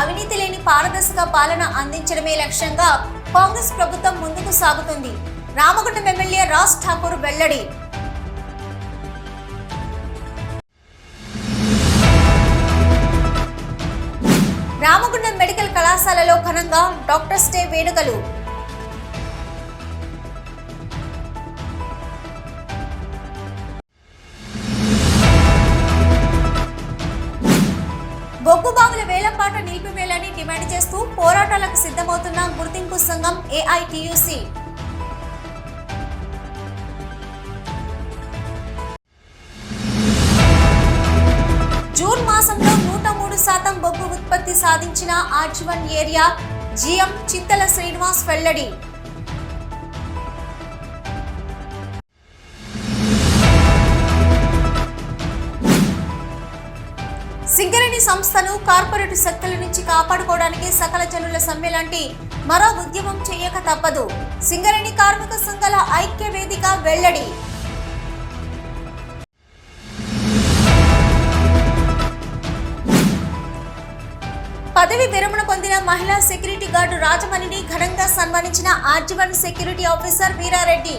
అవినీతి లేని పారదర్శక పాలన అందించడమే లక్ష్యంగా కాంగ్రెస్ ప్రభుత్వం ముందుకు సాగుతుంది. రామగుండం ఎమ్మెల్యే రాజ్ ఠాకూర్ వెల్లడి. రామగుండం మెడికల్ కళాశాలలో ఘనంగా డాక్టర్స్ డే వేడుకలు. బొగ్గుబావుల వేలంపాట నిలిపివేయాలని డిమాండ్ చేస్తూ పోరాటాలకు సిద్ధమవుతున్న గుర్తింపు సంఘం ఏఐటియుసి. జూన్ మాసంలో 103% బొగ్గు ఉత్పత్తి సాధించిన ఆర్జీవన్ ఏరియా జీఎం చింతల శ్రీనివాస్ వెల్లడి. సింగరేణి సంస్థను కార్పొరేట్ శక్తుల నుంచి కాపాడుకోవడానికి సకల జనుల సమ్మె లాంటి మరో ఉద్యమం చేయక తప్పదు. సింగరేణి కార్మిక సంఘాల ఐక్య వేదిక వెల్లడి. పదవి విరమణ పొందిన మహిళా సెక్యూరిటీ గార్డు రాజమణిని ఘనంగా సన్మానించిన ఆర్జీవన్ సెక్యూరిటీ ఆఫీసర్ వీరారెడ్డి.